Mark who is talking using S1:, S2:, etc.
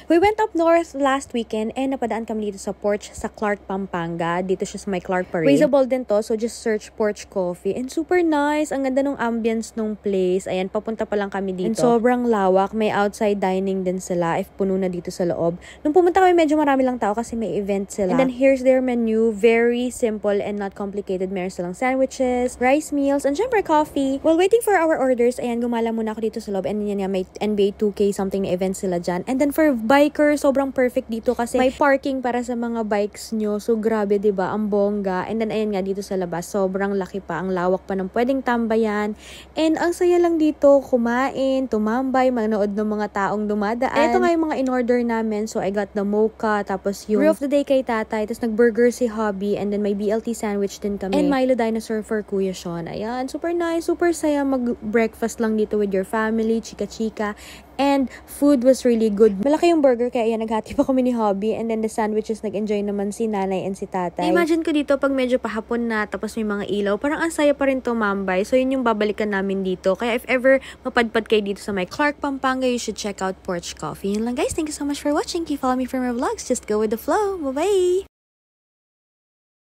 S1: We went up north last weekend and napadaan kami dito sa Porch sa Clark, Pampanga. Dito siya sa may Clark Parade. Raisable din to, so just search Porch Coffee. And super nice. Ang ganda ng ambience nung place. Ayan, papunta pa lang kami dito. And sobrang lawak. May outside dining din sila if puno na dito sa loob. Nung pumunta kami, medyo marami lang tao kasi may event sila. And then here's their menu. Very simple and not complicated. Meron silang sandwiches, rice meals, and syempre coffee. While waiting for our orders, ayan, gumala muna ako dito sa loob. And yan, may NBA 2K something na event sila dyan. And then for bikers, sobrang perfect dito kasi may parking para sa mga bikes nyo. So grabe, diba? Ang bongga. And then ayan nga dito sa labas, sobrang laki pa. Ang lawak pa ng pwedeng tambayan. And ang saya lang dito, kumain, tumambay, manood ng mga taong dumadaan. And ito nga yung mga in-order namin. So I got the mocha, tapos yung brew of the day kay tatay, tapos nag-burger si Hobby, and then may BLT sandwich din kami. And Milo Dinosaur for Kuya Sean. Ayan, super nice, super saya mag-breakfast lang dito with your family, chika-chika. And food was really good. Malaki yung burger, kaya yan, naghati pa kami ni Hobby. And then the sandwiches, nag-enjoy naman si nanay and si tatay. Imagine ko dito, pag medyo pahapon na, tapos may mga ilaw, parang ang saya pa rin tumambay. So yun yung babalikan namin dito. Kaya if ever mapadpad kayo dito sa may Clark, Pampanga, you should check out Porch Coffee. Yun lang guys, thank you so much for watching. Keep following me for more vlogs. Just go with the flow. Bye-bye!